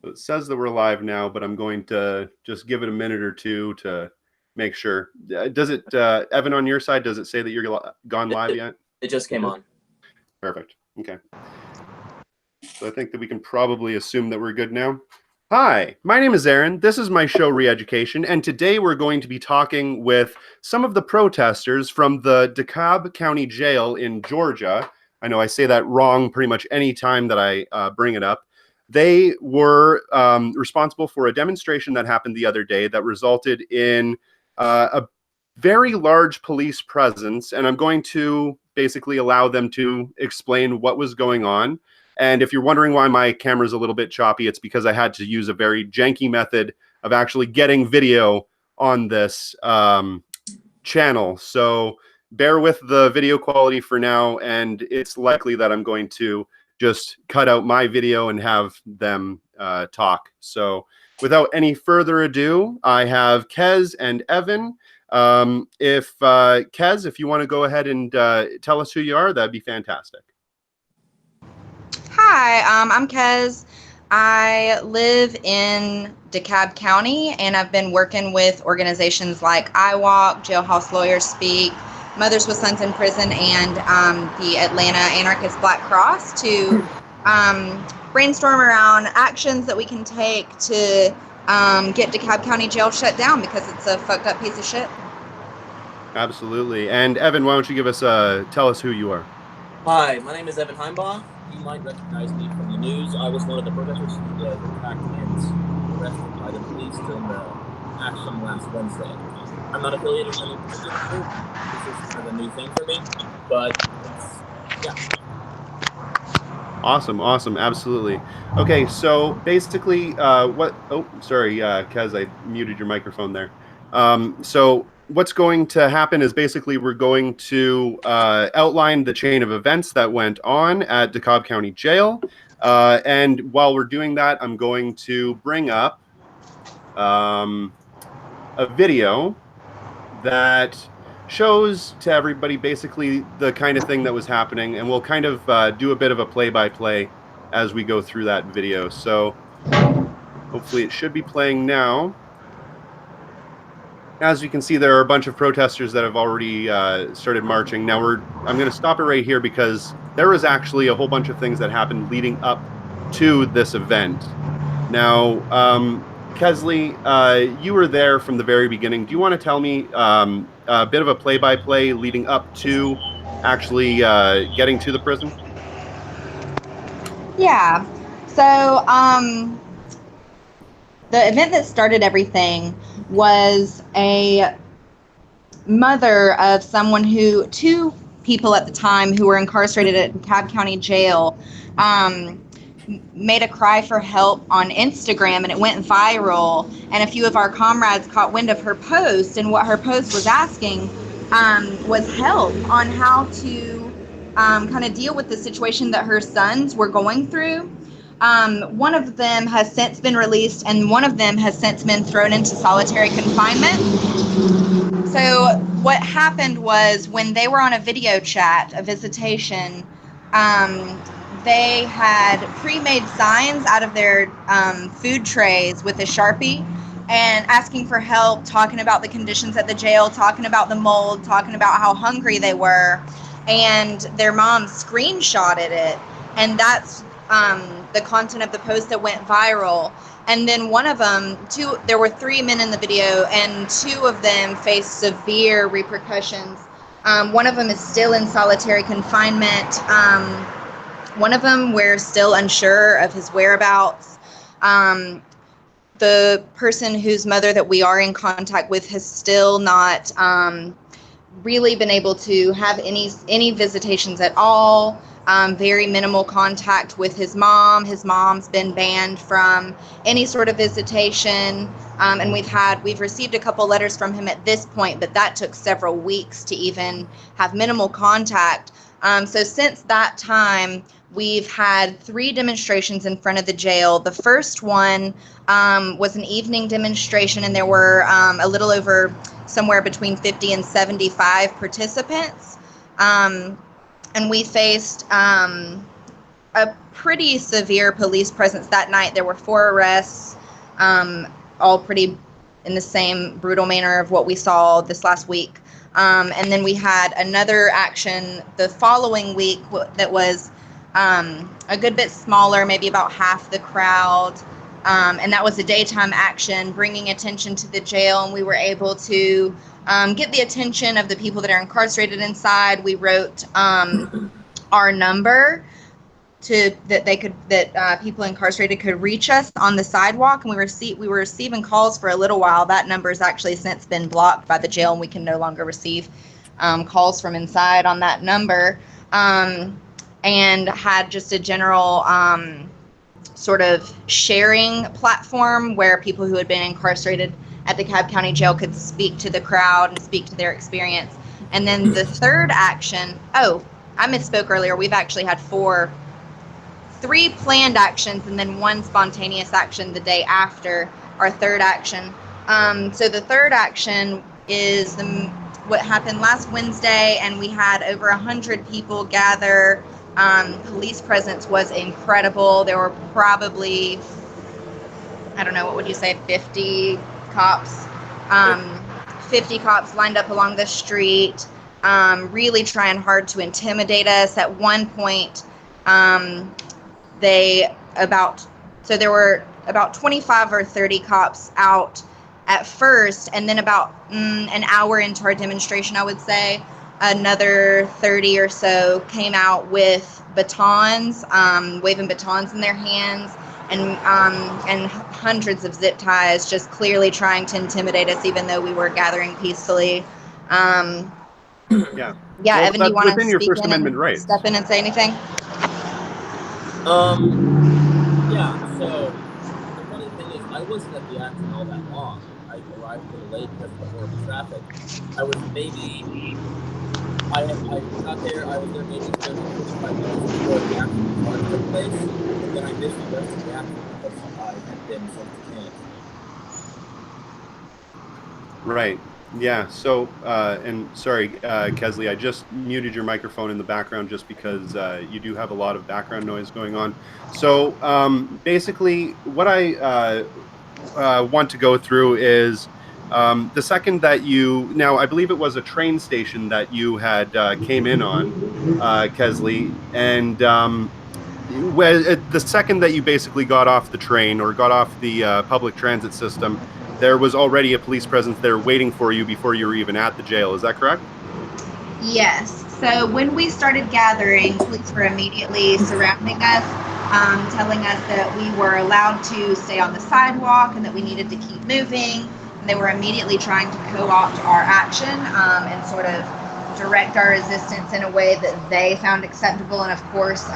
It says that we're live now, but I'm going to just give it a minute or two to make sure. Does it, Evan, on your side, does it say that you're gone live yet? It just came on. Perfect. Okay. So I think that we can probably assume that we're good now. Hi, my name is Aaron. This is my show, Reeducation, and today we're going to be talking with some of the protesters from the DeKalb County Jail in Georgia. I know I say that wrong pretty much any time that I bring it up. They were responsible for a demonstration that happened the other day that resulted in a very large police presence, and I'm going to basically allow them to explain what was going on. And if you're wondering why my camera's a little bit choppy, it's because I had to use a very janky method of actually getting video on this channel. So bear with the video quality for now, and it's likely that I'm going to just cut out my video and have them talk. So without any further ado, I have Kez and Evan. Kez, if you want to go ahead and tell us who you are, that'd be fantastic. Hi, I'm Kez. I live in DeKalb County, and I've been working with organizations like I Walk, Jailhouse Lawyers Speak, Mothers with Sons in Prison, and the Atlanta Anarchist Black Cross to brainstorm around actions that we can take to get DeKalb County Jail shut down because it's a fucked up piece of shit. Absolutely. And Evan, why don't you tell us who you are? Hi, my name is Evan Heimbaugh. You might recognize me from the news. I was one of the protesters who was attacked and arrested by the police during the action last Wednesday. I'm not affiliated with any particular group. This is kind of a new thing for me, but yeah. Awesome, absolutely. Okay, so basically, Kez, I muted your microphone there. So what's going to happen is basically we're going to outline the chain of events that went on at DeKalb County Jail. And while we're doing that, I'm going to bring up a video that shows to everybody basically the kind of thing that was happening. And we'll kind of do a bit of a play-by-play as we go through that video. So hopefully it should be playing now. As you can see, there are a bunch of protesters that have already started marching. Now I'm going to stop it right here because there was actually a whole bunch of things that happened leading up to this event. Now, Kesley, you were there from the very beginning. Do you want to tell me a bit of a play-by-play leading up to actually getting to the prison? Yeah. So the event that started everything was a mother of two people at the time who were incarcerated at DeKalb County Jail made a cry for help on Instagram, and it went viral, and a few of our comrades caught wind of her post, and what her post was asking was help on how to kind of deal with the situation that her sons were going through. One of them has since been released, and one of them has since been thrown into solitary confinement. So what happened was when they were on a video chat, a visitation, they had pre-made signs out of their food trays with a Sharpie and asking for help, talking about the conditions at the jail, talking about the mold, talking about how hungry they were. And their mom screenshotted it. And that's the content of the post that went viral. And then one of them, there were 3 men in the video, and 2 of them faced severe repercussions. One of them is still in solitary confinement. One of them, we're still unsure of his whereabouts. The person whose mother that we are in contact with has still not really been able to have any visitations at all. Very minimal contact with his mom. His mom's been banned from any sort of visitation. And we've received a couple letters from him at this point, but that took several weeks to even have minimal contact. So since that time, we've had 3 demonstrations in front of the jail. The first one was an evening demonstration, and there were a little over somewhere between 50 and 75 participants. And we faced a pretty severe police presence that night. There were 4 arrests, all pretty in the same brutal manner of what we saw this last week. And then we had another action the following week that was a good bit smaller, maybe about half the crowd. And that was a daytime action, bringing attention to the jail. And we were able to get the attention of the people that are incarcerated inside. We wrote our number that people incarcerated could reach us on the sidewalk, and we were receiving calls for a little while. That number has actually since been blocked by the jail, and we can no longer receive calls from inside on that number. And had just a general sort of sharing platform where people who had been incarcerated at DeKalb County Jail could speak to the crowd and speak to their experience. And then the third action, I misspoke earlier. We've actually had 3 planned actions and then 1 spontaneous action the day after our third action. So the third action is what happened last Wednesday, and we had over 100 people gather. Police presence was incredible. There were probably, I don't know, what would you say, 50 cops? 50 cops lined up along the street, really trying hard to intimidate us. At one point, there were about 25 or 30 cops out at first, and then about an hour into our demonstration, I would say, another 30 or so came out with batons, waving batons in their hands, and hundreds of zip ties, just clearly trying to intimidate us, even though we were gathering peacefully. Yeah. Yeah, Well, Evan, do you want to within your speak First in Amendment and rights. step in and say anything? Yeah, so the funny thing is, I wasn't at the action all that long. I arrived a little late because of the horrible traffic. I got there, I was there maybe 45 minutes before the action part took place, and then I missed the rest of the action because I had been so detained. Right. Yeah. So, and sorry, Kesley, I just muted your microphone in the background just because you do have a lot of background noise going on. So, basically, what I want to go through is the second that now I believe it was a train station that you had came in on, Kesley, and the second that you basically got off the train or got off the public transit system, there was already a police presence there waiting for you before you were even at the jail. Is that correct? Yes. So when we started gathering, police were immediately surrounding us, telling us that we were allowed to stay on the sidewalk and that we needed to keep moving. And they were immediately trying to co-opt our action and sort of direct our resistance in a way that they found acceptable. And of course,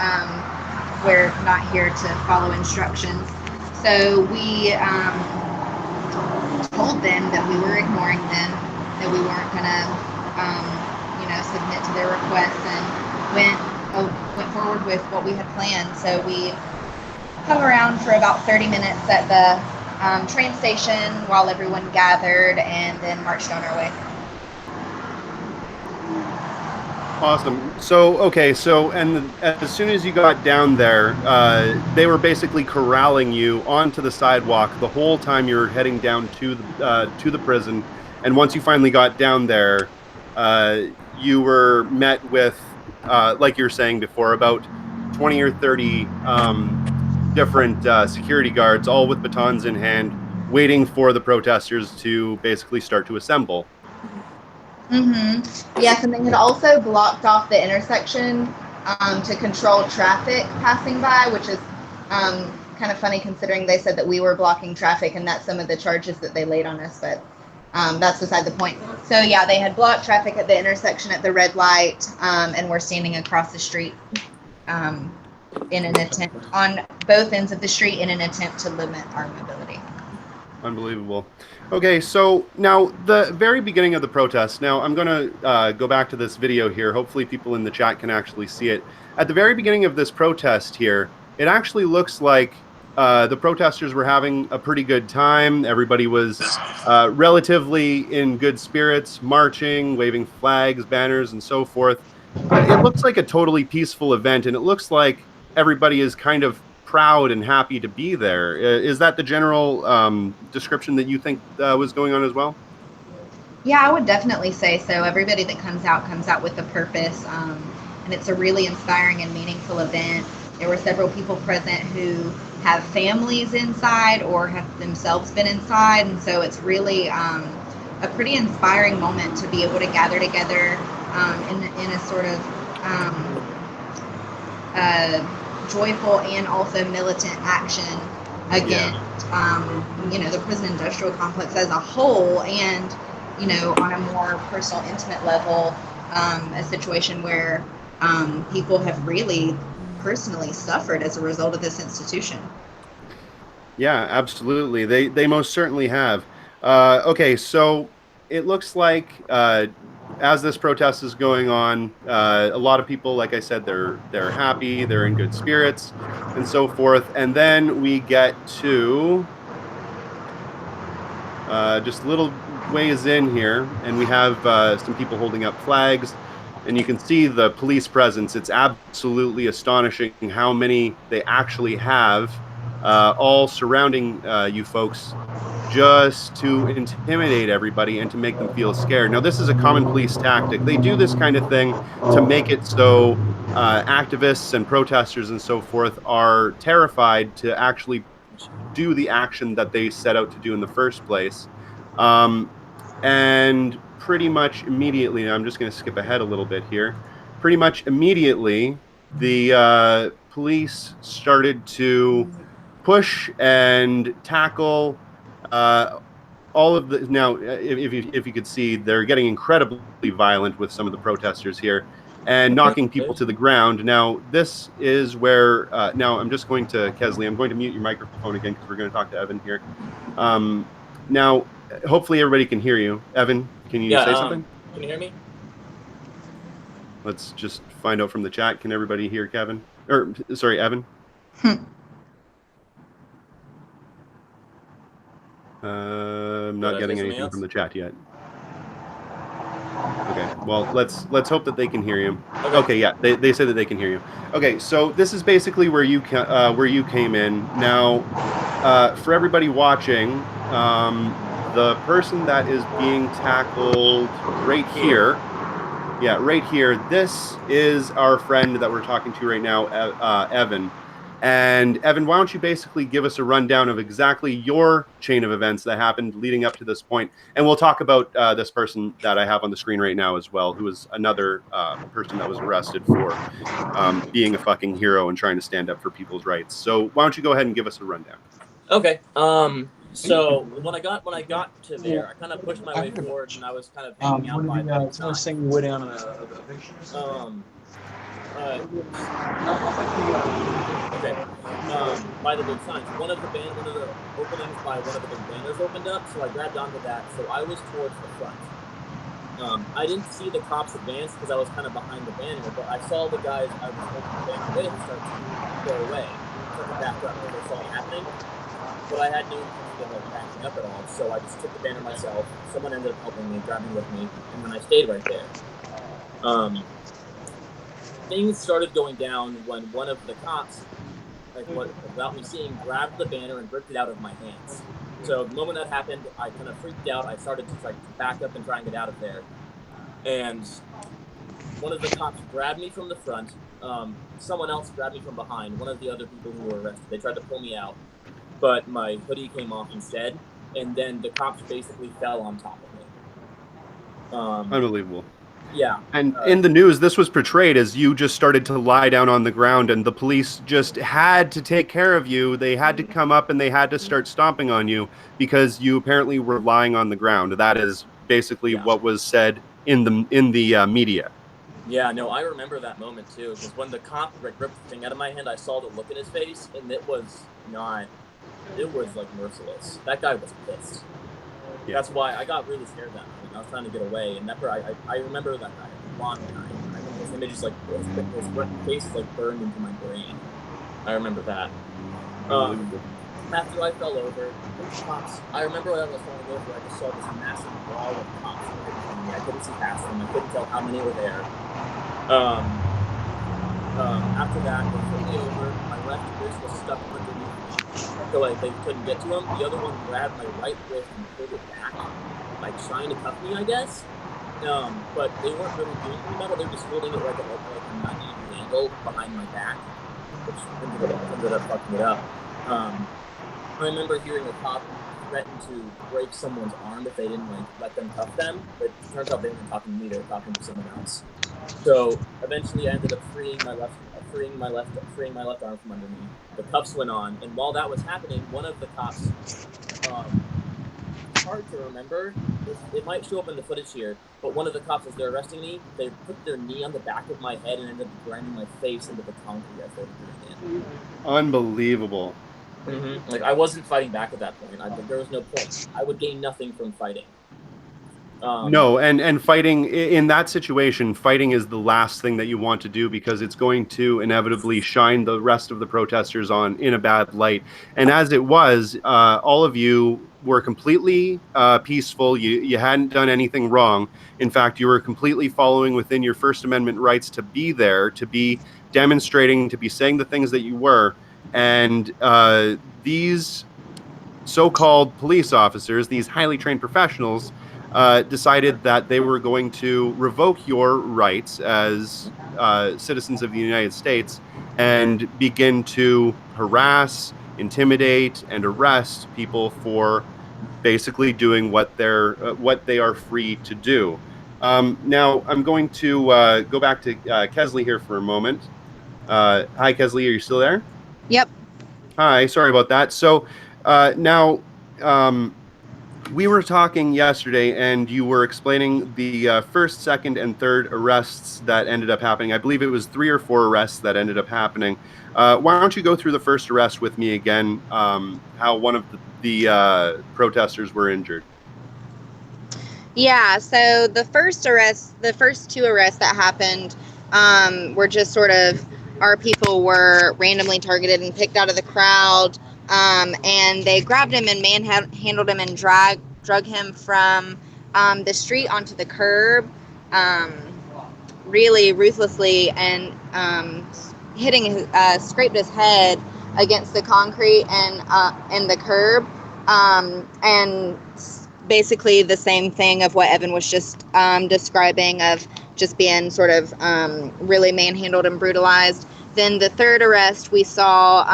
we're not here to follow instructions. So we told them that we were ignoring them, that we weren't going to, submit to their requests, and went forward with what we had planned. So we hung around for about 30 minutes at the train station while everyone gathered, and then marched on our way. Awesome. So, okay. So, and as soon as you got down there, they were basically corralling you onto the sidewalk the whole time you were heading down to the prison. And once you finally got down there, you were met with, like you were saying before, about 20 or 30 different security guards, all with batons in hand, waiting for the protesters to basically start to assemble. Mm-hmm. Yes, and they had also blocked off the intersection to control traffic passing by, which is kind of funny considering they said that we were blocking traffic, and that's some of the charges that they laid on us, but that's beside the point. So yeah, they had blocked traffic at the intersection at the red light, and we're standing across the street in an attempt on both ends of the street in an attempt to limit our mobility. Unbelievable. Okay, so now the very beginning of the protest. Now I'm going to go back to this video here. Hopefully people in the chat can actually see it. At the very beginning of this protest here, it actually looks like the protesters were having a pretty good time. Everybody was relatively in good spirits, marching, waving flags, banners, and so forth. It looks like a totally peaceful event, and it looks like everybody is kind of proud and happy to be there. Is that the general description that you think was going on as well? Yeah, I would definitely say so. Everybody that comes out with a purpose, and it's a really inspiring and meaningful event. There were several people present who have families inside or have themselves been inside, and so it's really a pretty inspiring moment to be able to gather together in a sort of joyful and also militant action against the prison industrial complex as a whole, and on a more personal, intimate level, a situation where people have really personally suffered as a result of this institution. Yeah, absolutely. They most certainly have. Okay, so it looks like as this protest is going on, a lot of people, like I said, they're happy, they're in good spirits, and so forth. And then we get to just a little ways in here, and we have some people holding up flags, and you can see the police presence. It's absolutely astonishing how many they actually have, all surrounding you folks, just to intimidate everybody and to make them feel scared. Now, this is a common police tactic. They do this kind of thing to make it so activists and protesters and so forth are terrified to actually do the action that they set out to do in the first place. And pretty much immediately, I'm just going to skip ahead a little bit here. Pretty much immediately, the police started to push and tackle all of the. Now, if you could see, they're getting incredibly violent with some of the protesters here and knocking people to the ground. Now, this is where, now I'm just going to, Kesley, I'm going to mute your microphone again because we're going to talk to Evan here. Now, hopefully everybody can hear you. Evan, can you say something? Can you hear me? Let's just find out from the chat. Can everybody hear Kevin? Or, sorry, Evan? I'm not getting anything from the chat yet. Okay, well, let's hope that they can hear you. Okay, yeah, they said that they can hear you. Okay, so this is basically where you came in. Now, for everybody watching, the person that is being tackled right here, yeah, right here, this is our friend that we're talking to right now, Evan. And Evan, why don't you basically give us a rundown of exactly your chain of events that happened leading up to this point? And we'll talk about this person that I have on the screen right now as well, who is another person that was arrested for being a fucking hero and trying to stand up for people's rights. So why don't you go ahead and give us a rundown? Okay. So when I got to there, I kind of pushed my way forward, and I was kind of hanging out by the side. Sing way down a picture. By the big signs. One of the openings by one of the big banners opened up, so I grabbed onto that. So I was towards the front. I didn't see the cops advance because I was kind of behind the banner, but I saw the guys I was holding the banner with start to go away, start to back up because I saw it happening. But I had no intention of backing up at all, so I just took the banner myself. Someone ended up helping me, grabbing with me, and then I stayed right there. Things started going down when one of the cops, without me seeing, grabbed the banner and ripped it out of my hands. So the moment that happened, I kind of freaked out. I started to back up and try and get out of there. And one of the cops grabbed me from the front. Someone else grabbed me from behind. One of the other people who were arrested, they tried to pull me out, but my hoodie came off instead. And then the cops basically fell on top of me. Unbelievable. Yeah. And in the news, this was portrayed as you just started to lie down on the ground and the police just had to take care of you. They had to come up and they had to start stomping on you because you apparently were lying on the ground. That is basically what was said in the media. Yeah, no, I remember that moment too, because when the cop ripped the thing out of my hand, I saw the look in his face, and it was like merciless. That guy was pissed. Yeah. That's why I got really scared that night. I was trying to get away, and I remember that guy, the blonde guy. I remember his image, his face burned into my brain. I remember that. After I fell over, the cops. I remember when I was falling over, I just saw this massive wall of cops right behind me. I couldn't see past them. I couldn't tell how many were there. After that, they flipped me over. My left wrist was stuck underneath me, so like they couldn't get to him. The other one grabbed my right wrist and pulled it back, like trying to cuff me, I guess. But they weren't really doing anything about it. They were just holding it like a 90-degree angle behind my back, which ended up fucking it up. I remember hearing a cop threaten to break someone's arm if they didn't like let them cuff them. But it turns out they weren't talking to me; they were talking to someone else. So eventually, I ended up freeing my left arm from under me. The cuffs went on, and while that was happening, one of the cops. Hard to remember. It might show up in the footage here, but one of the cops, as they're arresting me, they put their knee on the back of my head and ended up grinding my face into the concrete as they were doing it. Unbelievable. Mm-hmm. Like I wasn't fighting back at that point. There was no point. I would gain nothing from fighting. No, and fighting in that situation, fighting is the last thing that you want to do because it's going to inevitably shine the rest of the protesters in a bad light. And as it was, all of you were completely peaceful. You hadn't done anything wrong. In fact, you were completely following within your First Amendment rights to be there, to be demonstrating, to be saying the things that you were. And these so-called police officers, these highly trained professionals, decided that they were going to revoke your rights as citizens of the United States and begin to harass, intimidate, and arrest people for basically doing what they are free to do. Now, I'm going to go back to Kesley here for a moment. Hi, Kesley, are you still there? Yep. Hi, sorry about that. So now, we were talking yesterday, and you were explaining the first, second, and third arrests that ended up happening. I believe it was 3 or 4 arrests that ended up happening. Why don't you go through the first arrest with me again, how one of the protesters were injured? Yeah, so the first 2 arrests that happened were just sort of our people were randomly targeted and picked out of the crowd. And they grabbed him and manhandled him and drug him from the street onto the curb, really ruthlessly, and scraped his head against the concrete and the curb, and basically the same thing of what Evan was just describing, of just being sort of really manhandled and brutalized. Then the third arrest, we saw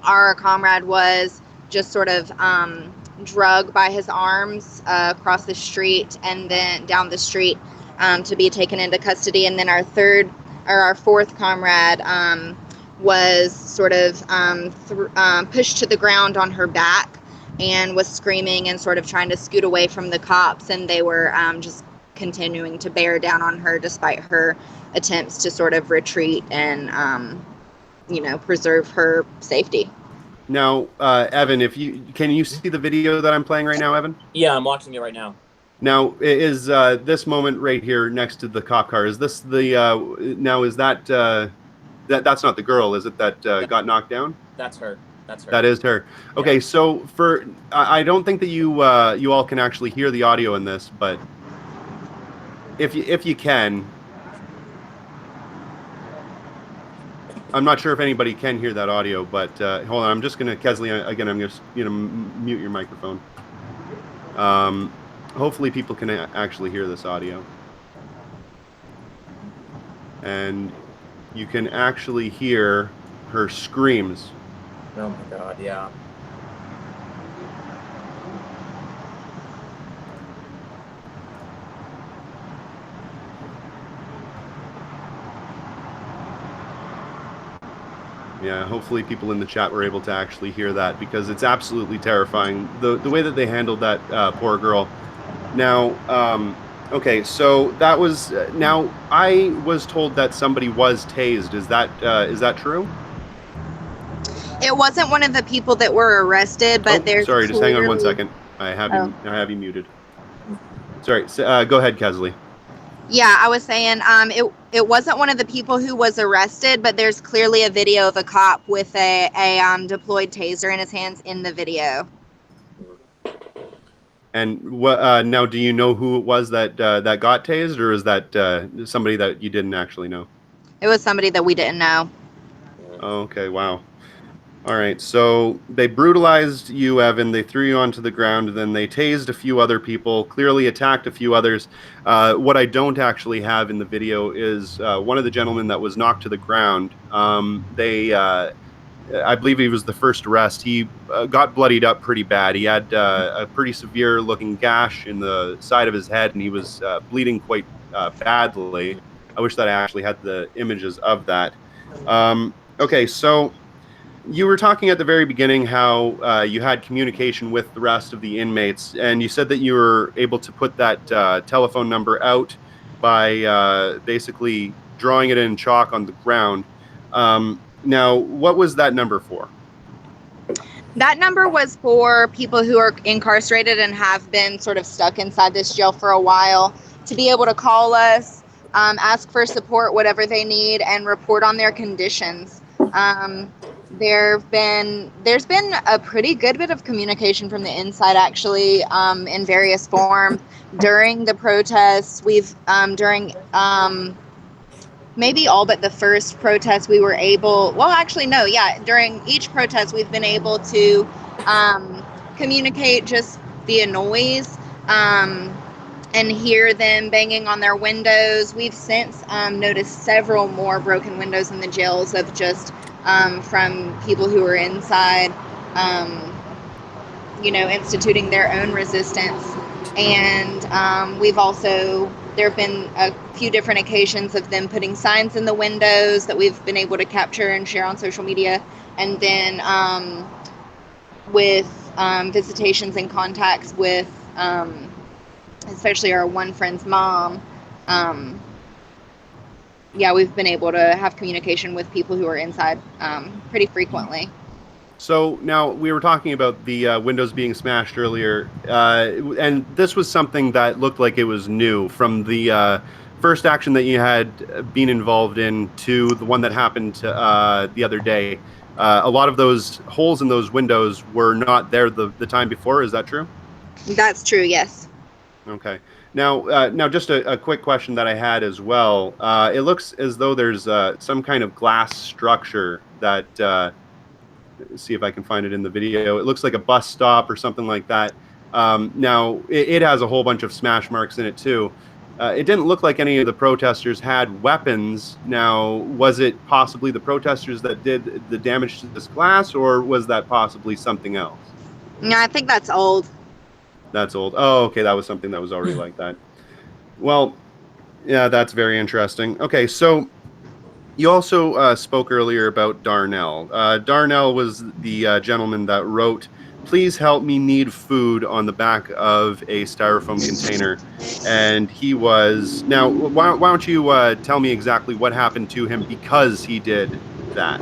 our comrade was just sort of drugged by his arms across the street and then down the street to be taken into custody. And then our fourth comrade was sort of pushed to the ground on her back and was screaming and sort of trying to scoot away from the cops, and they were just continuing to bear down on her despite her attempts to sort of retreat and preserve her safety. Now, Evan, can you see the video that I'm playing right now, Evan? Yeah, I'm watching it right now. Now, is this moment right here next to the cop car, is this the now is that that's not the girl, is it, that got knocked down? That's her. That is her. Okay, yeah. So I don't think that you all can actually hear the audio in this, but if you can, I'm not sure if anybody can hear that audio, but hold on, I'm just gonna, Kesley, again, I'm just mute your microphone. Hopefully people can actually hear this audio, and you can actually hear her screams. Oh my God, yeah. Yeah, hopefully people in the chat were able to actually hear that, because it's absolutely terrifying, the way that they handled that poor girl. Now, okay, so that was, now I was told that somebody was tased. Is that true? It wasn't one of the people that were arrested, but there's sorry, just hang on one second. I have you muted. Sorry, go ahead, Kesley. Yeah, I was saying it wasn't one of the people who was arrested, but there's clearly a video of a cop with a deployed taser in his hands in the video. And what now? Do you know who it was that got tased, or is that somebody that you didn't actually know? It was somebody that we didn't know. Oh, okay, wow. All right, so they brutalized you, Evan. They threw you onto the ground, then they tased a few other people, clearly attacked a few others. What I don't actually have in the video is one of the gentlemen that was knocked to the ground. I believe he was the first arrest. He got bloodied up pretty bad. He had a pretty severe looking gash in the side of his head, and he was bleeding quite badly. I wish that I actually had the images of that. Okay, so you were talking at the very beginning how you had communication with the rest of the inmates, and you said that you were able to put that telephone number out by basically drawing it in chalk on the ground. Now, what was that number for? That number was for people who are incarcerated and have been sort of stuck inside this jail for a while to be able to call us, ask for support, whatever they need, and report on their conditions. There's been a pretty good bit of communication from the inside, actually, in various forms during the protests. We've maybe all but the first protest we were able, during each protest we've been able to communicate just via noise and hear them banging on their windows. We've since noticed several more broken windows in the jails of just from people who are inside, instituting their own resistance. And there have been a few different occasions of them putting signs in the windows that we've been able to capture and share on social media. And then with visitations and contacts with especially our one friend's mom, we've been able to have communication with people who are inside pretty frequently. So now we were talking about the windows being smashed earlier, and this was something that looked like it was new from the first action that you had been involved in to the one that happened the other day. A lot of those holes in those windows were not there the time before. Is that true? That's true, yes. Okay. Now just a quick question that I had as well. It looks as though there's some kind of glass structure that... see if I can find it in the video. It looks like a bus stop or something like that. Now, it has a whole bunch of smash marks in it too. It didn't look like any of the protesters had weapons. Now, was it possibly the protesters that did the damage to this glass, or was that possibly something else? No, I think that's old. That's old. Oh, okay, that was something that was already like that. Well, yeah, that's very interesting. Okay, so you also spoke earlier about Darnell. Darnell was the gentleman that wrote, "Please help me, need food," on the back of a styrofoam container. And he was... Now, why don't you tell me exactly what happened to him because he did that?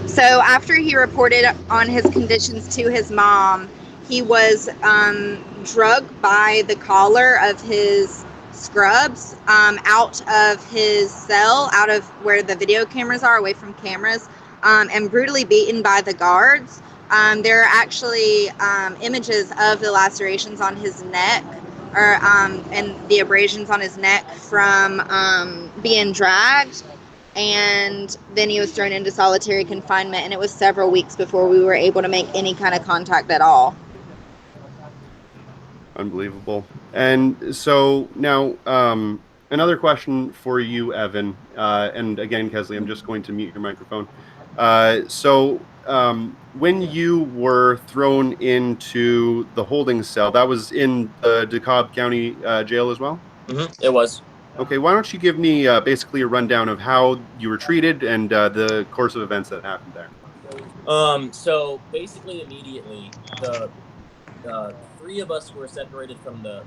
So after he reported on his conditions to his mom, he was drugged by the collar of his scrubs out of his cell, out of where the video cameras are, away from cameras, and brutally beaten by the guards. There are actually images of the lacerations on his neck, and the abrasions on his neck from being dragged. And then he was thrown into solitary confinement, and it was several weeks before we were able to make any kind of contact at all. Unbelievable. And so now, another question for you, Evan. And again, Kesley, I'm just going to mute your microphone. When you were thrown into the holding cell, that was in the DeKalb County Jail as well? Mm-hmm. It was. Okay, why don't you give me basically a rundown of how you were treated and the course of events that happened there? So basically, immediately, the three of us were separated from the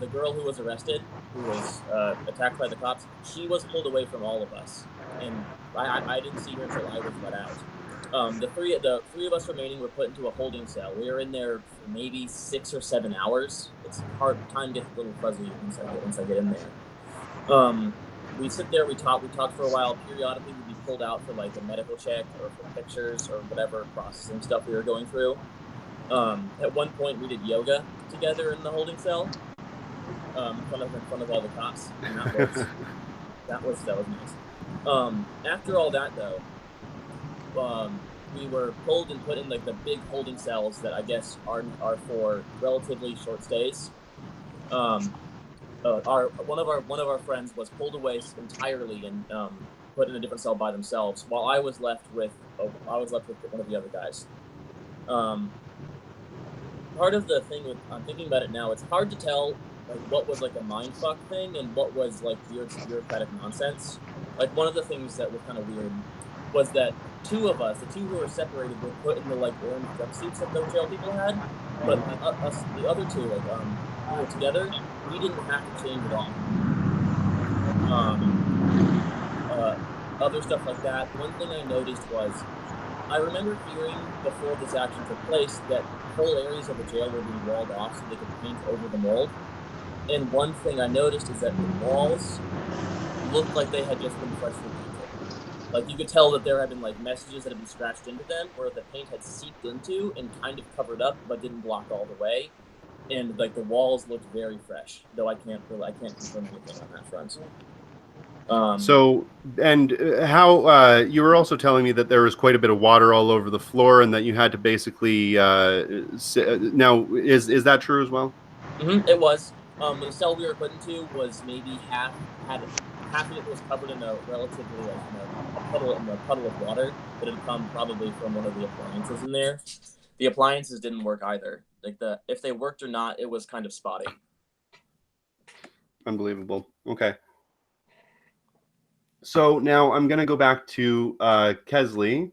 girl who was arrested, who was attacked by the cops. She was pulled away from all of us, and I didn't see her until I was let out. The three of us remaining were put into a holding cell. We were in there for maybe 6 or 7 hours. It's hard. Time gets a little fuzzy once I get in there. We sit there, we talk for a while. Periodically, we'd be pulled out for like a medical check or for pictures or whatever processing stuff we were going through. At one point, we did yoga together in the holding cell, in front of all the cops. And that was That was nice. After all that, though, we were pulled and put in like the big holding cells that I guess are for relatively short stays. One of our friends was pulled away entirely and put in a different cell by themselves, while I was left with one of the other guys. Part of the thing I'm thinking about it now, it's hard to tell like what was like a mindfuck thing and what was like bureaucratic nonsense. Like one of the things that was kind of weird was that two of us, the two who were separated, were put in the like orange jumpsuits that the jail people had, but the other two, like we were together, we didn't have to change at all. Other stuff like that. One thing I noticed was, I remember hearing before this action took place that whole areas of the jail were being walled off so they could paint over the mold. And one thing I noticed is that the walls looked like they had just been freshly painted. Like you could tell that there had been like messages that had been scratched into them, where the paint had seeped into and kind of covered up, but didn't block all the way. And like the walls looked very fresh, though I can't confirm anything on that front. So, and how you were also telling me that there was quite a bit of water all over the floor, and that you had to basically now is that true as well? Mm-hmm, it was. The cell we were put into was maybe half of it was covered in a relatively like a puddle of water that had come probably from one of the appliances in there. The appliances didn't work either. Like if they worked or not, it was kind of spotty. Unbelievable. Okay. So now I'm going to go back to Kesley,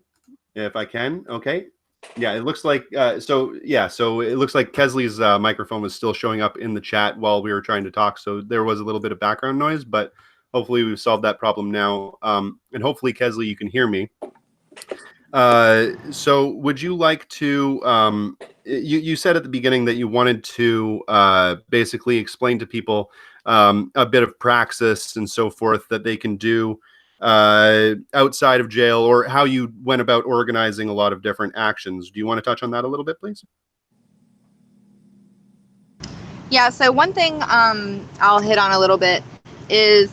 if I can. Okay. Yeah, it looks like so it looks like Kesley's microphone was still showing up in the chat while we were trying to talk. So there was a little bit of background noise, but hopefully we've solved that problem now. And hopefully, Kesley, you can hear me. So would you like to you said at the beginning that you wanted to basically explain to people a bit of praxis and so forth that they can do outside of jail, or how you went about organizing a lot of different actions. Do you want to touch on that a little bit, please? Yeah, so one thing I'll hit on a little bit is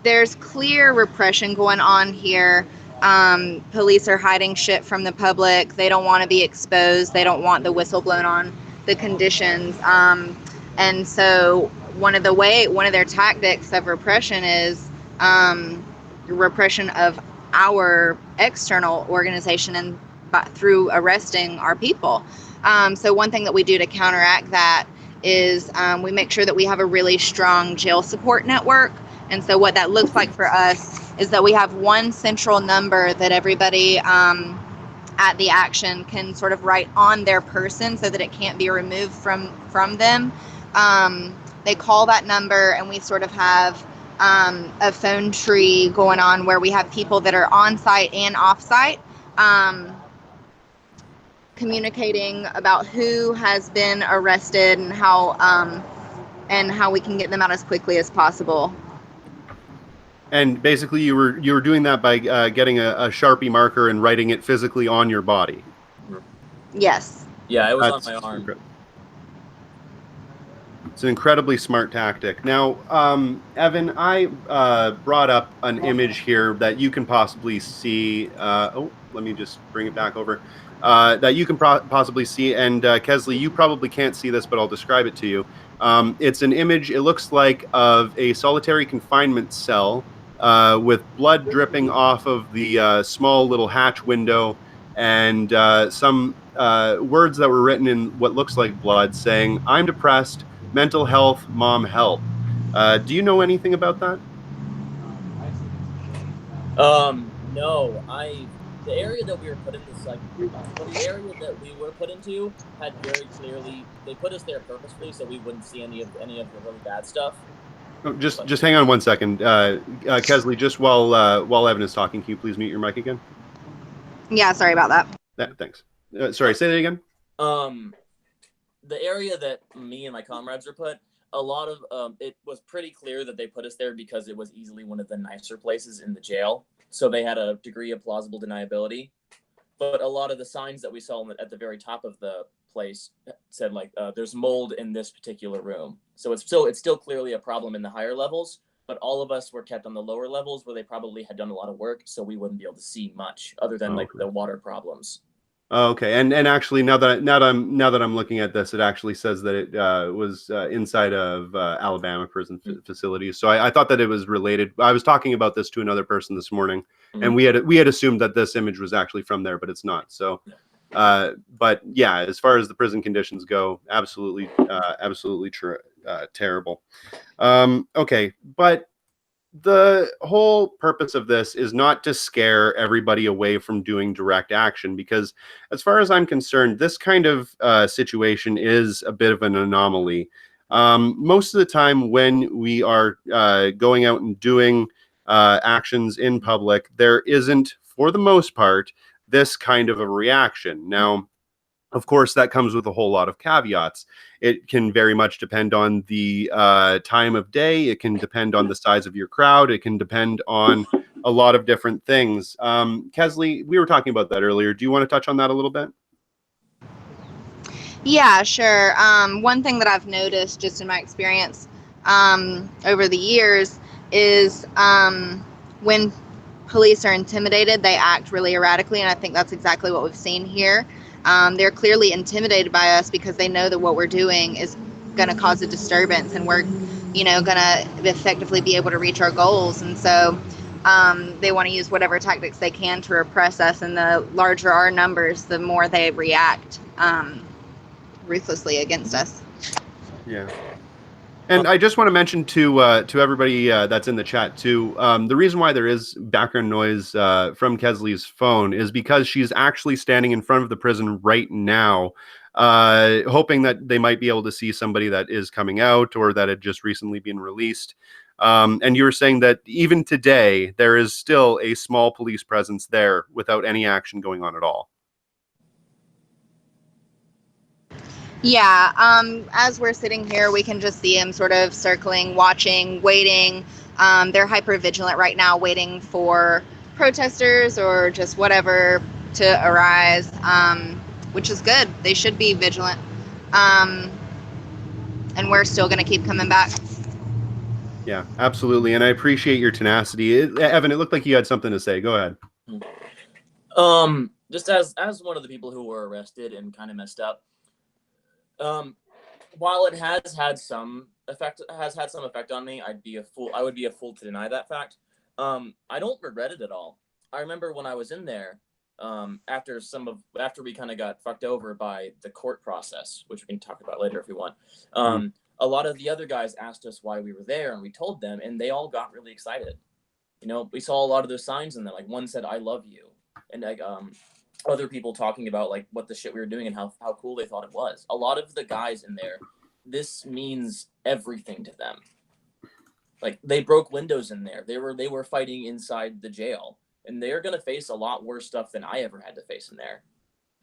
there's clear repression going on here. Police are hiding shit from the public. They don't want to be exposed. They don't want the whistle blown on the conditions. And so one of their tactics of repression is repression of our external organization and through arresting our people. So one thing that we do to counteract that is we make sure that we have a really strong jail support network. And so what that looks like for us is that we have one central number that everybody at the action can sort of write on their person so that it can't be removed from them. They call that number, and we sort of have a phone tree going on where we have people that are on site and off site communicating about who has been arrested and how we can get them out as quickly as possible. And basically, you were doing that by getting a Sharpie marker and writing it physically on your body. Yes. Yeah, it was on my arm. It's an incredibly smart tactic. Now, Evan, I brought up an image here that you can possibly see. Let me just bring it back over. That you can possibly see. And Kesley, you probably can't see this, but I'll describe it to you. It's an image, it looks like, of a solitary confinement cell with blood dripping off of the small little hatch window, and some words that were written in what looks like blood saying, "I'm depressed, mental health, mom help." Do you know anything about that? No, the area that we were put into, the area that we were put into had very clearly, they put us there purposefully so we wouldn't see any of the really bad stuff. Oh, just hang on one second, Kesley. Just while Evan is talking, can you please mute your mic again? Yeah, sorry about that. Thanks. Sorry, say that again. The area that me and my comrades were put, a lot of it was pretty clear that they put us there because it was easily one of the nicer places in the jail. So they had a degree of plausible deniability. But a lot of the signs that we saw at the very top of the place said there's mold in this particular room. So it's still clearly a problem in the higher levels, but all of us were kept on the lower levels where they probably had done a lot of work, so we wouldn't be able to see much other than like the water problems. Oh, okay, and actually, now that I'm looking at this, it actually says that it was inside of Alabama prison facilities. So I thought that it was related. I was talking about this to another person this morning, and we had assumed that this image was actually from there, but it's not. So, but yeah, as far as the prison conditions go, absolutely terrible. Okay, but the whole purpose of this is not to scare everybody away from doing direct action, because as far as I'm concerned, this kind of situation is a bit of an anomaly. Most of the time when we are going out and doing actions in public, there isn't, for the most part, this kind of a reaction. Now, of course, that comes with a whole lot of caveats. It can very much depend on the time of day. It can depend on the size of your crowd. It can depend on a lot of different things. Kesley, we were talking about that earlier. Do you want to touch on that a little bit? Yeah, sure. One thing that I've noticed just in my experience over the years is when police are intimidated, they act really erratically, and I think that's exactly what we've seen here. They're clearly intimidated by us because they know that what we're doing is going to cause a disturbance, and we're, going to effectively be able to reach our goals. And so they want to use whatever tactics they can to repress us, and the larger our numbers, the more they react ruthlessly against us. Yeah. And I just want to mention to everybody that's in the chat too, the reason why there is background noise from Kesley's phone is because she's actually standing in front of the prison right now, hoping that they might be able to see somebody that is coming out or that had just recently been released. And you were saying that even today, there is still a small police presence there without any action going on at all. Yeah, as we're sitting here, we can just see them sort of circling, watching, waiting. They're hyper vigilant right now, waiting for protesters or just whatever to arise, which is good. They should be vigilant. And we're still going to keep coming back. Yeah, absolutely. And I appreciate your tenacity. Evan, it looked like you had something to say. Go ahead. Just as one of the people who were arrested and kind of messed up, while it has had some effect on me, I would be a fool to deny that fact. I don't regret it at all. I remember when I was in there, after we kind of got fucked over by the court process, which we can talk about later if we want. A lot of the other guys asked us why we were there, and we told them, and they all got really excited. We saw a lot of those signs in there. Like, one said, "I love you," and like other people talking about like what the shit we were doing and how cool they thought it was. A lot of the guys in there, this means everything to them. Like, they broke windows in there. They were fighting inside the jail, and they're going to face a lot worse stuff than I ever had to face in there.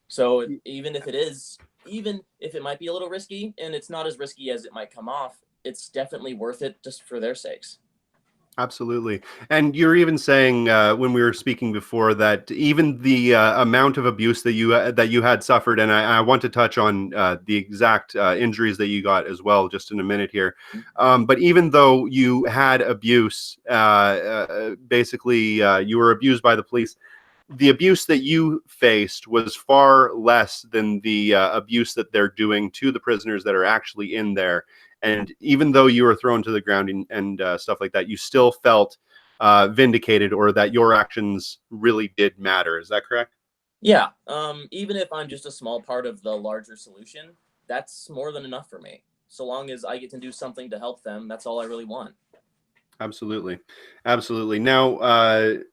So even if it might be a little risky, and it's not as risky as it might come off, it's definitely worth it just for their sakes. Absolutely. And you're even saying when we were speaking before that even the amount of abuse that you had suffered, and I want to touch on the exact injuries that you got as well just in a minute here. But even though you had abuse, basically you were abused by the police, the abuse that you faced was far less than the abuse that they're doing to the prisoners that are actually in there. And even though you were thrown to the ground and stuff like that, you still felt vindicated, or that your actions really did matter. Is that correct? Yeah. Even if I'm just a small part of the larger solution, that's more than enough for me. So long as I get to do something to help them, that's all I really want. Absolutely. Absolutely. Now,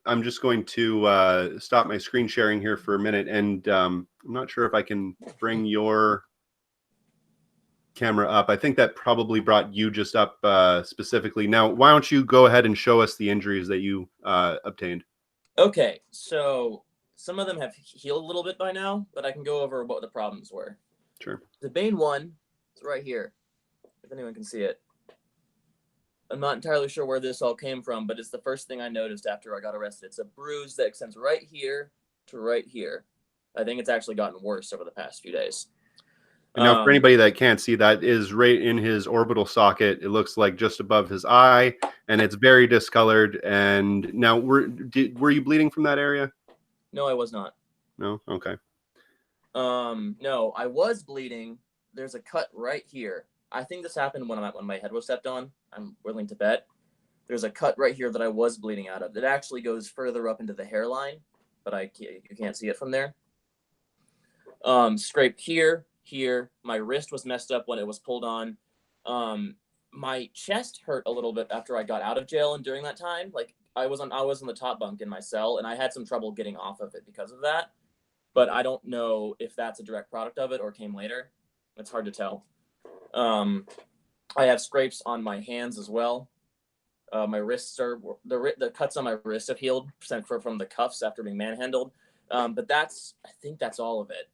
I'm just going to stop my screen sharing here for a minute. And I'm not sure if I can bring your camera up. I think that probably brought you just up specifically. Now, why don't you go ahead and show us the injuries that you obtained? Okay, so some of them have healed a little bit by now, but I can go over what the problems were. Sure. The main one is right here, if anyone can see it. I'm not entirely sure where this all came from, but it's the first thing I noticed after I got arrested. It's a bruise that extends right here to right here. I think it's actually gotten worse over the past few days. And now for anybody that can't see, that is right in his orbital socket. It looks like just above his eye, and it's very discolored. And now, were you bleeding from that area? No, I was not. No? Okay. No, I was bleeding. There's a cut right here. I think this happened when my head was stepped on. I'm willing to bet. There's a cut right here that I was bleeding out of. It actually goes further up into the hairline, but you can't see it from there. Scraped here. My wrist was messed up when it was pulled on. My chest hurt a little bit after I got out of jail, and during that time, like I was on the top bunk in my cell, and I had some trouble getting off of it because of that. But I don't know if that's a direct product of it or came later. It's hard to tell. I have scrapes on my hands as well. My wrists are the cuts on my wrist have healed from the cuffs after being manhandled. But I think that's all of it.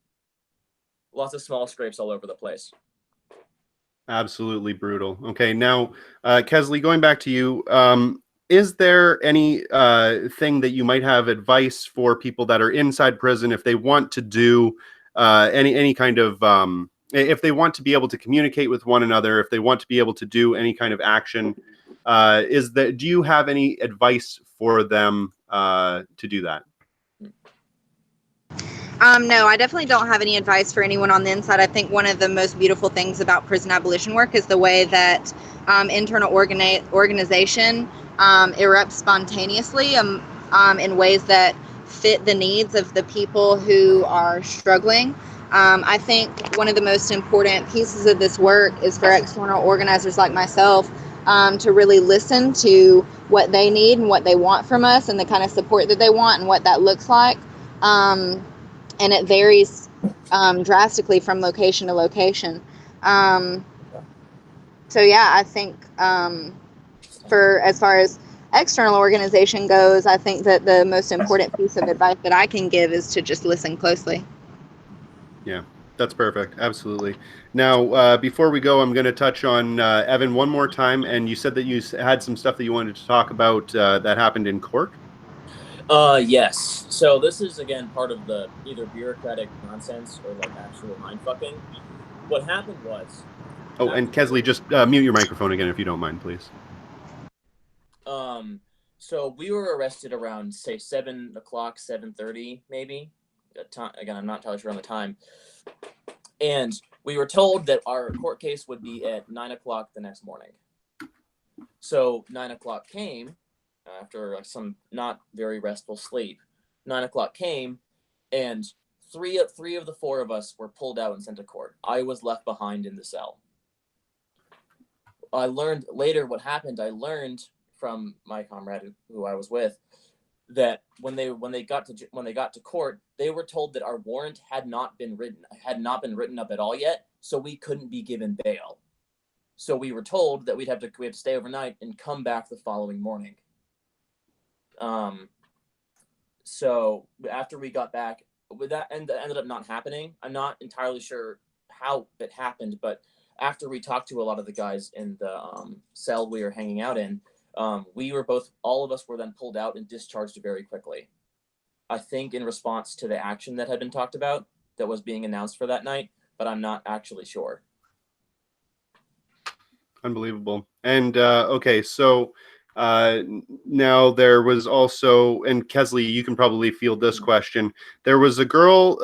Lots of small scrapes all over the place. Absolutely brutal. Okay, now, Kesley, going back to you, is there any thing that you might have advice for people that are inside prison if they want to do any kind of, if they want to be able to communicate with one another, if they want to be able to do any kind of action, do you have any advice for them to do that? No, I definitely don't have any advice for anyone on the inside. I think one of the most beautiful things about prison abolition work is the way that internal organization erupts spontaneously in ways that fit the needs of the people who are struggling. I think one of the most important pieces of this work is for external organizers like myself to really listen to what they need and what they want from us and the kind of support that they want and what that looks like. And it varies drastically from location to location. So yeah, I think as far as external organization goes, I think that the most important piece of advice that I can give is to just listen closely. Yeah, that's perfect. Absolutely. Now, before we go, I'm going to touch on Evan one more time. And you said that you had some stuff that you wanted to talk about that happened in court. Yes. So this is again part of the either bureaucratic nonsense or like actual mind fucking. What happened was. Oh, and Kesley, just mute your microphone again if you don't mind, please. So we were arrested around say 7 o'clock, 7:30 maybe. Again, I'm not entirely sure on the time. And we were told that our court case would be at 9 o'clock the next morning. So 9 o'clock came. After some not very restful sleep, 9 o'clock came, and three of the four of us were pulled out and sent to court. I was left behind in the cell. I learned later what happened. I learned from my comrade who I was with that when they got to court, they were told that our warrant had not been written up at all yet, so we couldn't be given bail. So we were told that we had to stay overnight and come back the following morning. So after we got back, that ended up not happening. I'm not entirely sure how it happened, but after we talked to a lot of the guys in the cell we were hanging out in, all of us were then pulled out and discharged very quickly. I think in response to the action that had been talked about that was being announced for that night, but I'm not actually sure. Unbelievable. And okay, so now there was also, and Kesley, you can probably field this question. There was a girl,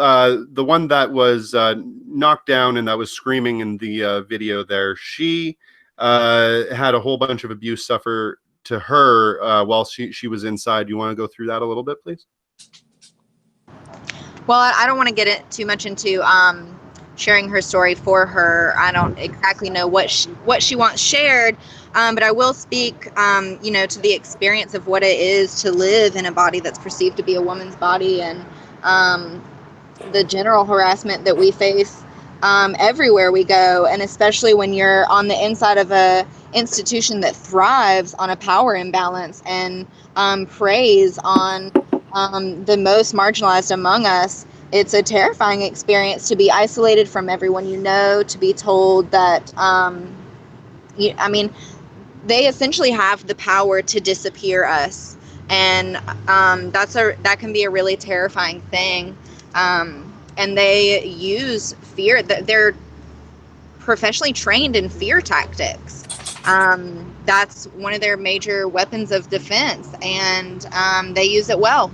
the one that was knocked down and that was screaming in the video there. She had a whole bunch of abuse suffer to her while she was inside. You want to go through that a little bit, please? Well, I don't want to get it too much into sharing her story for her. I don't exactly know what she wants shared, but I will speak, to the experience of what it is to live in a body that's perceived to be a woman's body, and the general harassment that we face everywhere we go, and especially when you're on the inside of a institution that thrives on a power imbalance and preys on the most marginalized among us. It's a terrifying experience to be isolated from everyone you know, to be told that, they essentially have the power to disappear us. And that can be a really terrifying thing. And they use fear. They're professionally trained in fear tactics. That's one of their major weapons of defense, and they use it well.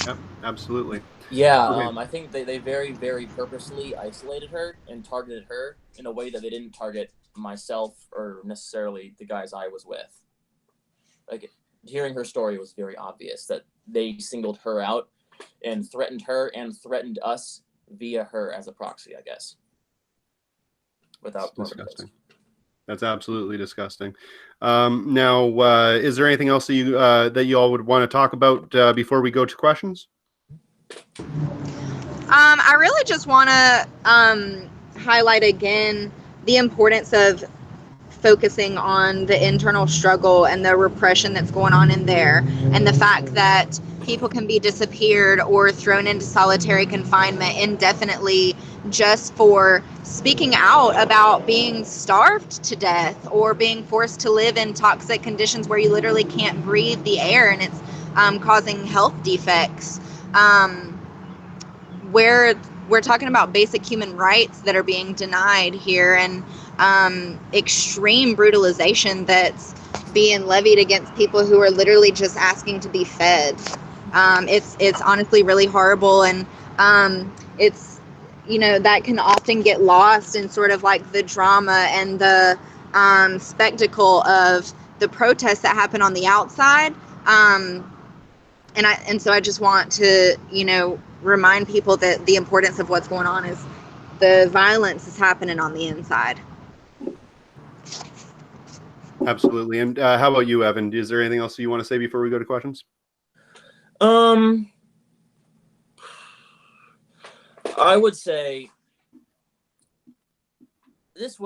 Yep, absolutely. Yeah, Okay. I think they very, very purposely isolated her and targeted her in a way that they didn't target myself or necessarily the guys I was with. Like, hearing her story was very obvious that they singled her out and threatened us via her as a proxy, I guess. Without It's disgusting. That's absolutely disgusting. Now, is there anything else that you all would want to talk about before we go to questions? I really just want to highlight again the importance of focusing on the internal struggle and the repression that's going on in there, and the fact that people can be disappeared or thrown into solitary confinement indefinitely just for speaking out about being starved to death or being forced to live in toxic conditions where you literally can't breathe the air, and it's causing health defects. Where we're talking about basic human rights that are being denied here, and extreme brutalization that's being levied against people who are literally just asking to be fed. It's honestly really horrible, and it's, you know, that can often get lost in sort of like the drama and the spectacle of the protests that happen on the outside. And so I just want to, you know, remind people that the importance of what's going on is the violence is happening on the inside. Absolutely. And how about you, Evan? Is there anything else you want to say before we go to questions? I would say this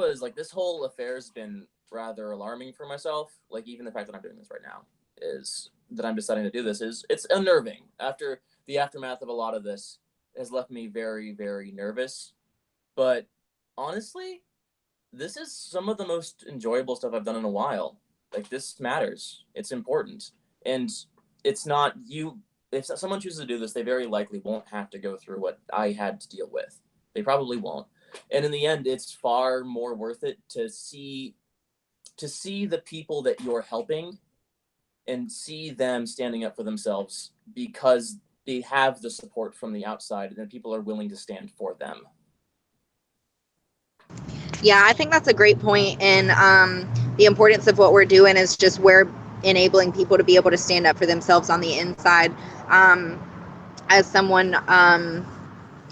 whole affair has been rather alarming for myself. Like, even the fact that I'm doing this right now is that I'm deciding to do this it's unnerving. After the aftermath of a lot of this has left me very, very nervous. But honestly, this is some of the most enjoyable stuff I've done in a while. Like, this matters. It's important. And it's not you. If someone chooses to do this, they very likely won't have to go through what I had to deal with. They probably won't. And in the end, it's far more worth it to see the people that you're helping and see them standing up for themselves because they have the support from the outside, and then people are willing to stand for them. Yeah, I think that's a great point. And the importance of what we're doing is just we're enabling people to be able to stand up for themselves on the inside. As someone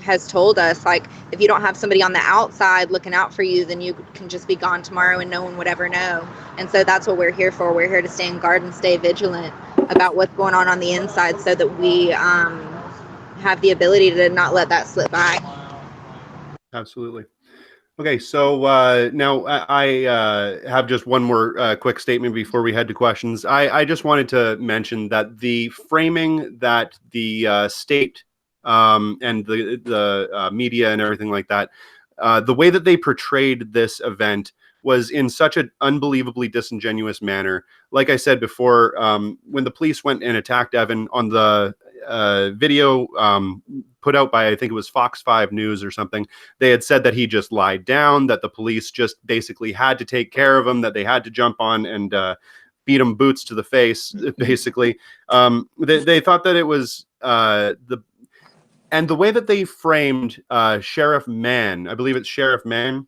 has told us, like, if you don't have somebody on the outside looking out for you, then you can just be gone tomorrow and no one would ever know. And so that's what we're here for. We're here to stand guard and stay vigilant about what's going on the inside, so that we have the ability to not let that slip by. Absolutely. Okay, so now I have just one more quick statement before we head to questions. I just wanted to mention that the framing that the state and the media and everything like that, the way that they portrayed this event was in such an unbelievably disingenuous manner. Like I said before, when the police went and attacked Evan on the video put out by, I think it was Fox 5 News or something, they had said that he just lied down, that the police just basically had to take care of him, that they had to jump on and beat him boots to the face, basically. They thought that it was and the way that they framed Sheriff Mann, I believe it's Sheriff Mann,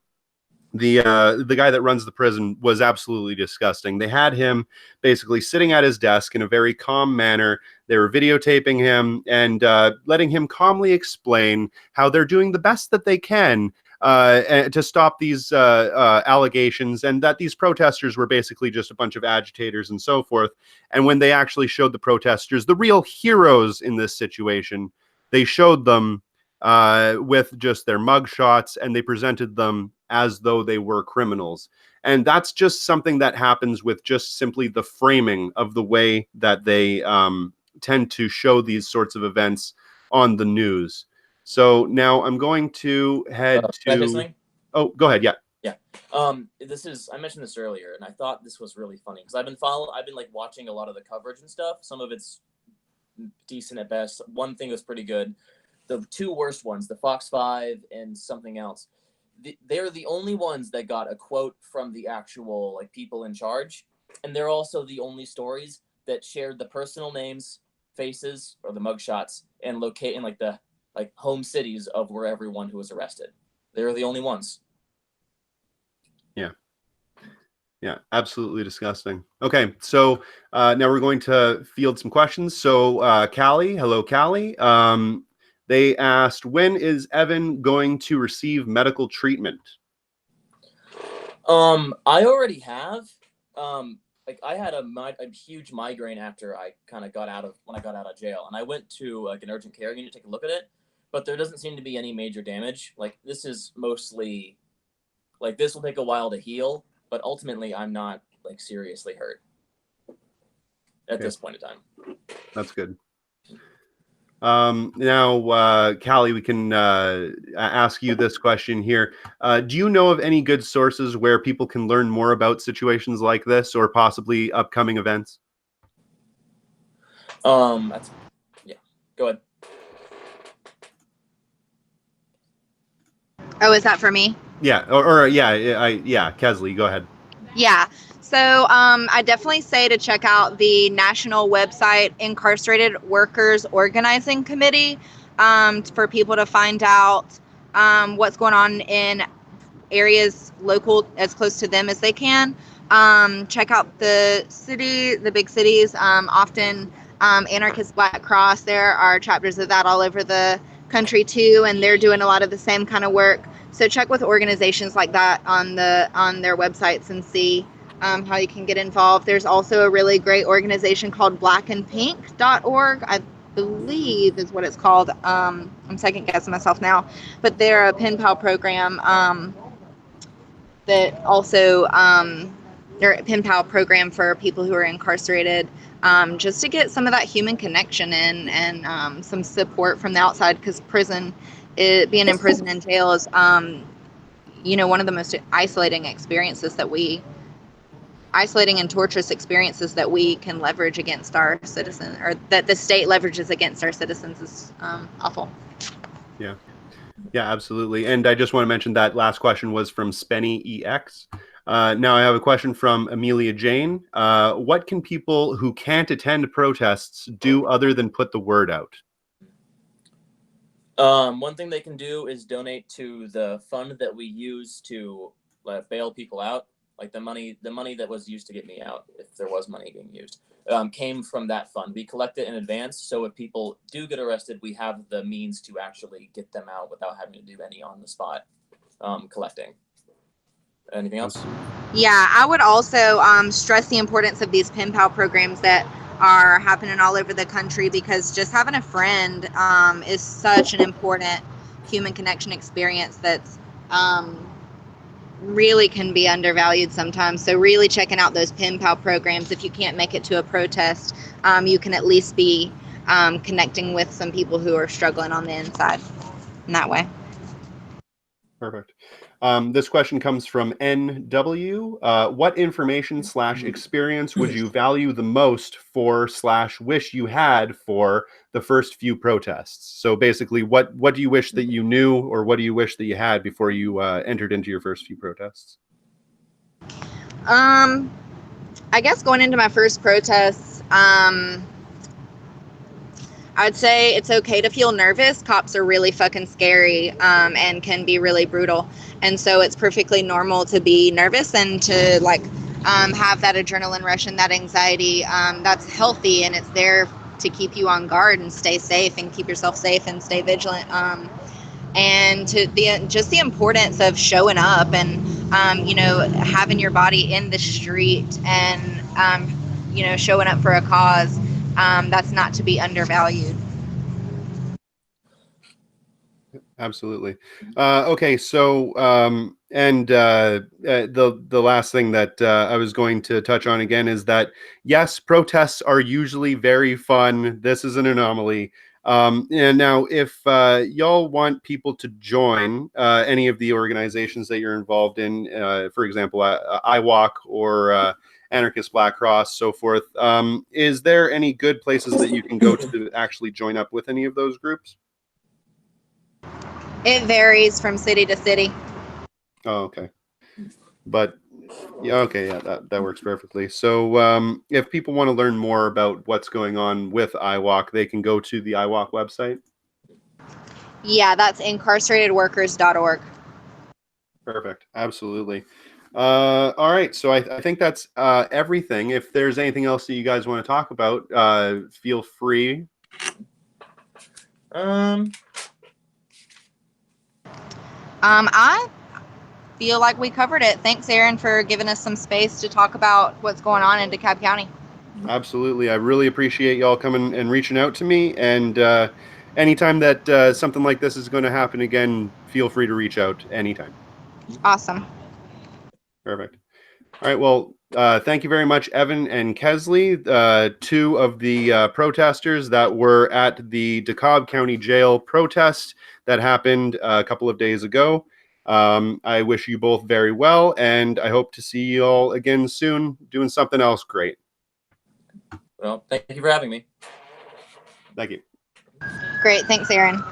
the guy that runs the prison, was absolutely disgusting. They had him basically sitting at his desk in a very calm manner. They were videotaping him and letting him calmly explain how they're doing the best that they can to stop these allegations, and that these protesters were basically just a bunch of agitators and so forth. And when they actually showed the protesters, the real heroes in this situation, they showed them with just their mugshots, and they presented them as though they were criminals. And that's just something that happens with just simply the framing of the way that they tend to show these sorts of events on the news. So now I'm going to head to... Oh, go ahead. Yeah. Yeah. I mentioned this earlier, and I thought this was really funny because I've been like watching a lot of the coverage and stuff. Some of it's decent at best. One thing was pretty good. The two worst ones, the Fox 5 and something else, they're the only ones that got a quote from the actual like people in charge, and they're also the only stories that shared the personal names, faces, or the mugshots, and locate in like the home cities of where everyone who was arrested. They're the only ones. Yeah, absolutely disgusting. Okay, so now we're going to field some questions. So Callie, hello Callie. They asked, when is Evan going to receive medical treatment? I already have. Like I had a huge migraine after I kind of got out of jail, and I went to like an urgent care unit to take a look at it, but there doesn't seem to be any major damage. Like this is mostly, like this will take a while to heal, but ultimately I'm not like seriously hurt at this point in time. That's good. Now, Callie, we can ask you this question here. Do you know of any good sources where people can learn more about situations like this or possibly upcoming events? That's, yeah, go ahead. Oh, is that for me? Yeah, yeah, Kesley, go ahead. Yeah. So I definitely say to check out the national website, Incarcerated Workers Organizing Committee, for people to find out what's going on in areas local, as close to them as they can. Check out the big cities. Often Anarchist Black Cross, there are chapters of that all over the country too, and they're doing a lot of the same kind of work. So check with organizations like that on their websites and see how you can get involved. There's also a really great organization called blackandpink.org, I believe is what it's called. I'm second guessing myself now, but they're a pen pal program that also they're a pen pal program for people who are incarcerated, just to get some of that human connection and some support from the outside, because being in prison and jail is one of the most isolating and torturous experiences that we can leverage against our citizens, or that the state leverages against our citizens, is awful. Yeah, absolutely. And I just want to mention that last question was from Spenny EX. Now I have a question from Amelia Jane. What can people who can't attend protests do other than put the word out? One thing they can do is donate to the fund that we use to bail people out. Like the money that was used to get me out, if there was money being used, came from that fund. We collect it in advance, so if people do get arrested, we have the means to actually get them out without having to do any on-the-spot collecting. Anything else? Yeah, I would also stress the importance of these pen pal programs that are happening all over the country, because just having a friend is such an important human connection experience that's really can be undervalued sometimes. So really checking out those pen pal programs. If you can't make it to a protest, you can at least be connecting with some people who are struggling on the inside in that way. Perfect. This question comes from NW. What information / experience would you value the most for / wish you had for the first few protests? So basically, what do you wish that you knew, or what do you wish that you had before you entered into your first few protests? I guess going into my first protests, I'd say it's okay to feel nervous. Cops are really fucking scary and can be really brutal. And so it's perfectly normal to be nervous and to have that adrenaline rush and that anxiety. That's healthy, and it's there to keep you on guard and stay safe and keep yourself safe and stay vigilant. And just the importance of showing up and, having your body in the street and, showing up for a cause. That's not to be undervalued. Absolutely. Okay, so the last thing that I was going to touch on again is that yes, protests are usually very fun. This is an anomaly. And now, if y'all want people to join any of the organizations that you're involved in, for example, IWalk or Anarchist Black Cross, so forth, is there any good places that you can go to actually join up with any of those groups? It varies from city to city. Oh, okay. But yeah, okay, yeah, that works perfectly. So if people want to learn more about what's going on with IWOC, they can go to the IWOC website. Yeah, that's incarceratedworkers.org. Perfect. Absolutely. All right. So I think that's everything. If there's anything else that you guys want to talk about, feel free. I feel like we covered it. Thanks, Aaron, for giving us some space to talk about what's going on in DeKalb County. Absolutely. I really appreciate y'all coming and reaching out to me. And anytime that something like this is going to happen again, feel free to reach out anytime. Awesome. Perfect. All right. Well, thank you very much, Evan and Kesley, two of the protesters that were at the DeKalb County Jail protest that happened a couple of days ago. I wish you both very well, and I hope to see you all again soon doing something else great. Well, thank you for having me. Thank you. Great. Thanks, Aaron.